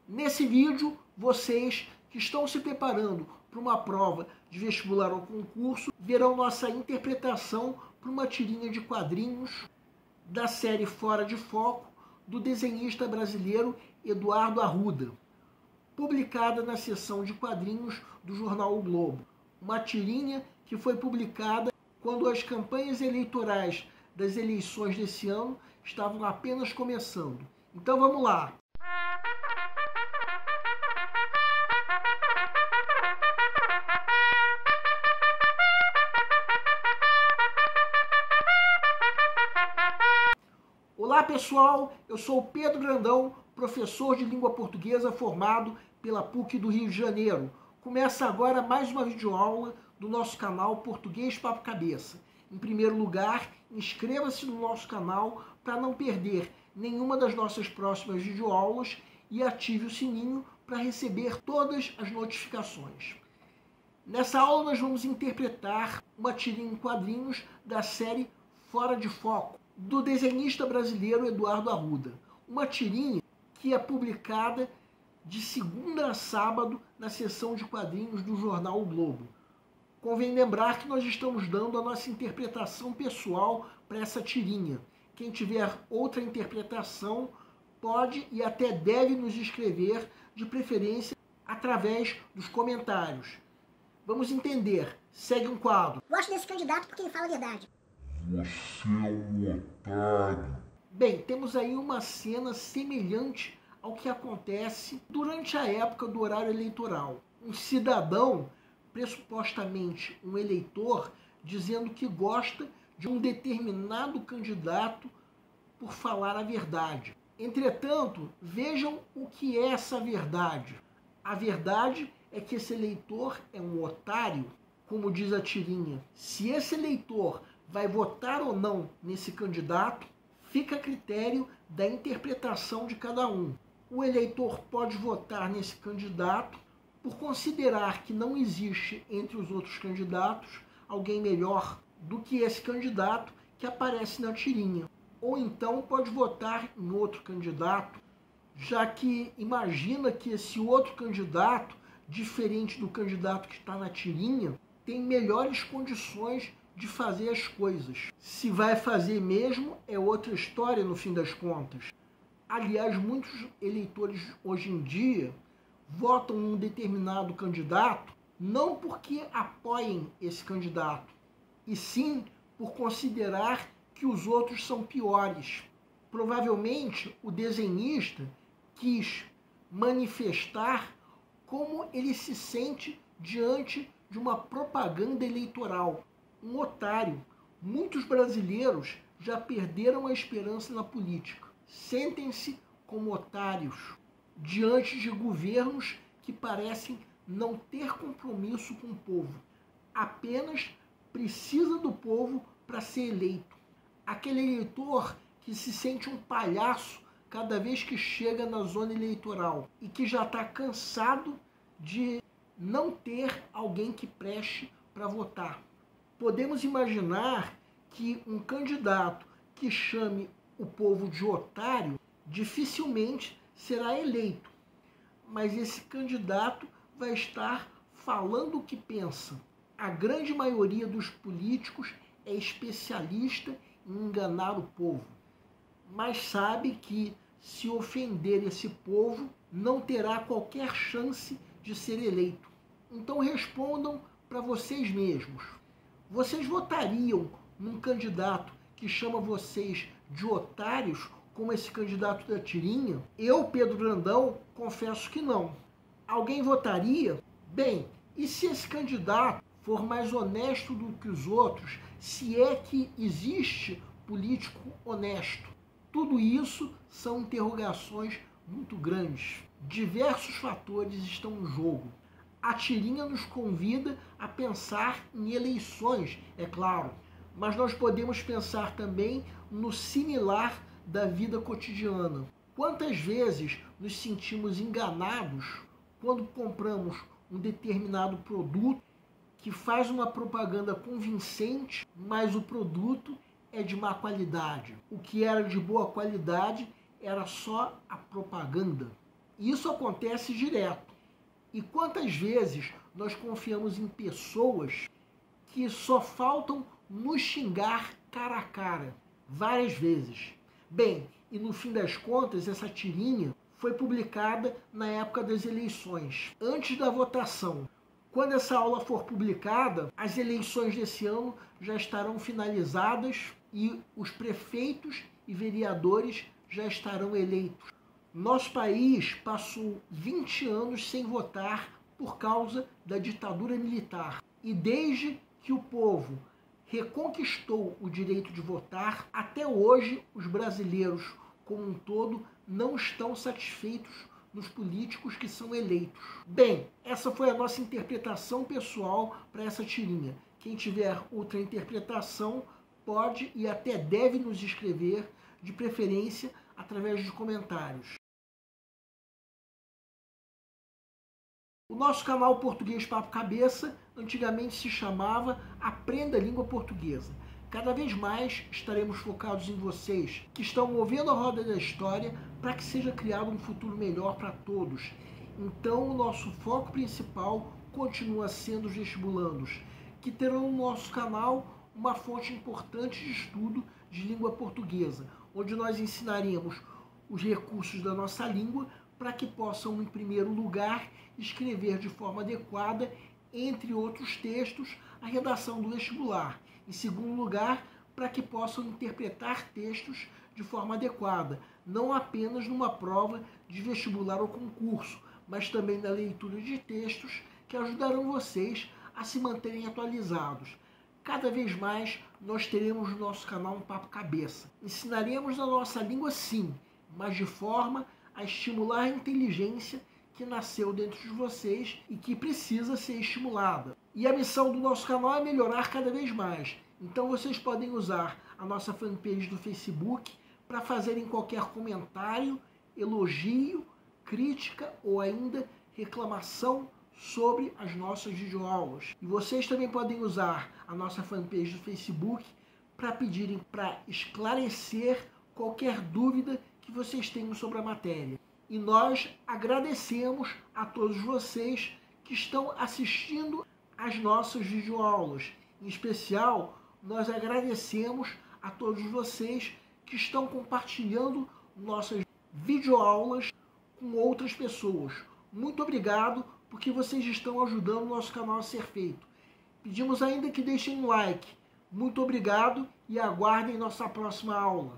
Nesse vídeo, vocês que estão se preparando para uma prova de vestibular ou concurso verão nossa interpretação para uma tirinha de quadrinhos da série Fora de Foco, do desenhista brasileiro Eduardo Arruda, publicada na seção de quadrinhos do jornal O Globo. Uma tirinha que foi publicada quando as campanhas eleitorais das eleições desse ano estavam apenas começando. Então vamos lá! Olá pessoal, eu sou o Pedro Grandão, professor de língua portuguesa formado pela PUC do Rio de Janeiro. Começa agora mais uma videoaula do nosso canal Português Papo Cabeça. Em primeiro lugar, inscreva-se no nosso canal para não perder nenhuma das nossas próximas videoaulas e ative o sininho para receber todas as notificações. Nessa aula nós vamos interpretar uma tirinha em quadrinhos da série Fora de Foco, do desenhista brasileiro Eduardo Arruda. Uma tirinha que é publicada de segunda a sábado na seção de quadrinhos do jornal O Globo. Convém lembrar que nós estamos dando a nossa interpretação pessoal para essa tirinha. Quem tiver outra interpretação pode e até deve nos escrever, de preferência através dos comentários. Vamos entender. Segue um quadro. Gosto desse candidato porque ele fala a verdade. Você é um otário. Bem, temos aí uma cena semelhante ao que acontece durante a época do horário eleitoral. Um cidadão, pressupostamente um eleitor, dizendo que gosta de um determinado candidato por falar a verdade. Entretanto, vejam o que é essa verdade. A verdade é que esse eleitor é um otário, como diz a tirinha. Se esse eleitor vai votar ou não nesse candidato, fica a critério da interpretação de cada um. O eleitor pode votar nesse candidato por considerar que não existe entre os outros candidatos alguém melhor do que esse candidato que aparece na tirinha. Ou então pode votar em outro candidato, já que imagina que esse outro candidato, diferente do candidato que está na tirinha, tem melhores condições de fazer as coisas. Se vai fazer mesmo é outra história no fim das contas. Aliás, muitos eleitores hoje em dia votam num determinado candidato não porque apoiem esse candidato, e sim por considerar que os outros são piores. Provavelmente o desenhista quis manifestar como ele se sente diante de uma propaganda eleitoral. Um otário. Muitos brasileiros já perderam a esperança na política. Sentem-se como otários diante de governos que parecem não ter compromisso com o povo. Apenas precisa do povo para ser eleito. Aquele eleitor que se sente um palhaço cada vez que chega na zona eleitoral e que já está cansado de não ter alguém que preste para votar. Podemos imaginar que um candidato que chame o povo de otário dificilmente será eleito, mas esse candidato vai estar falando o que pensa. A grande maioria dos políticos é especialista em enganar o povo, mas sabe que se ofender esse povo não terá qualquer chance de ser eleito. Então respondam para vocês mesmos. Vocês votariam num candidato que chama vocês de otários, como esse candidato da tirinha? Eu, Pedro Grandão, confesso que não. Alguém votaria? Bem, e se esse candidato for mais honesto do que os outros, se é que existe político honesto? Tudo isso são interrogações muito grandes. Diversos fatores estão em jogo. A tirinha nos convida a pensar em eleições, é claro, mas nós podemos pensar também no similar da vida cotidiana. Quantas vezes nos sentimos enganados quando compramos um determinado produto que faz uma propaganda convincente, mas o produto é de má qualidade. O que era de boa qualidade era só a propaganda. Isso acontece direto. E quantas vezes nós confiamos em pessoas que só faltam nos xingar cara a cara? Várias vezes. Bem, e no fim das contas, essa tirinha foi publicada na época das eleições, antes da votação. Quando essa aula for publicada, as eleições desse ano já estarão finalizadas e os prefeitos e vereadores já estarão eleitos. Nosso país passou 20 anos sem votar por causa da ditadura militar. E desde que o povo reconquistou o direito de votar, até hoje os brasileiros como um todo não estão satisfeitos nos políticos que são eleitos. Bem, essa foi a nossa interpretação pessoal para essa tirinha. Quem tiver outra interpretação pode e até deve nos escrever, de preferência através de comentários. O nosso canal Português Papo Cabeça antigamente se chamava Aprenda a Língua Portuguesa. Cada vez mais estaremos focados em vocês que estão movendo a roda da história para que seja criado um futuro melhor para todos. Então, o nosso foco principal continua sendo os vestibulandos, que terão no nosso canal uma fonte importante de estudo de língua portuguesa, onde nós ensinaremos os recursos da nossa língua para que possam, em primeiro lugar, escrever de forma adequada, entre outros textos, a redação do vestibular. Em segundo lugar, para que possam interpretar textos de forma adequada, não apenas numa prova de vestibular ou concurso, mas também na leitura de textos que ajudarão vocês a se manterem atualizados. Cada vez mais nós teremos no nosso canal um Papo Cabeça. Ensinaremos a nossa língua sim, mas de forma a estimular a inteligência que nasceu dentro de vocês e que precisa ser estimulada. E a missão do nosso canal é melhorar cada vez mais. Então vocês podem usar a nossa fanpage do Facebook para fazerem qualquer comentário, elogio, crítica ou ainda reclamação sobre as nossas videoaulas. E vocês também podem usar a nossa fanpage do Facebook para pedirem para esclarecer qualquer dúvida que vocês tenham sobre a matéria. E nós agradecemos a todos vocês que estão assistindo às nossas videoaulas. Em especial, nós agradecemos a todos vocês que estão compartilhando nossas videoaulas com outras pessoas. Muito obrigado, porque vocês estão ajudando o nosso canal a ser feito. Pedimos ainda que deixem um like. Muito obrigado e aguardem nossa próxima aula.